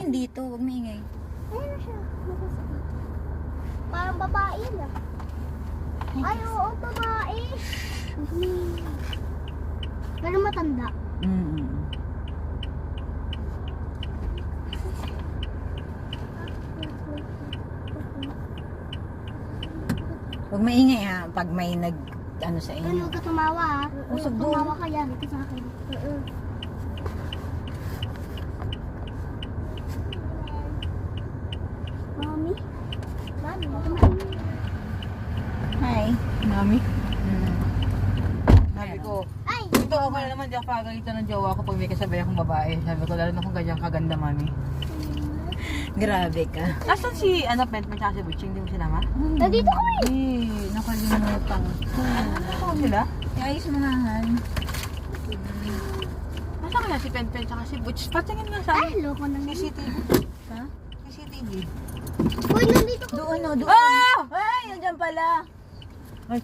rin dito. Huwag maingay. Ayun na siya. Parang babae na. Ay, oo, babae. Pero matanda. Huwag maingay ha. Pag may ano sa Pero inyo. huwag ka tumawa ha. Usog doon. Tumawa ka yan. Ito sa akin. Mami? Mami? Hi. Mami. Sabi ko, Ay! ito okay naman, di ako kagalitan ng jowa ko pag may kasabay akong babae. Sabi ko, lalo na kung ganyan kaganda, mami. Grabe ka. Nasaan si, Pentment tsaka si Butching? Hindi mo sinama? Nandito kami! Nakalimutan. Saan sila? Ayos mo na, Han. Nasaan kaya si Pentment tsaka si Butch? Patingin nga sa Ay, loko na nga. CCTV. Ha? CCTV. Uy, nandito ko. Doon o, doon. Ah! Ay, nandiyan pala. Ay!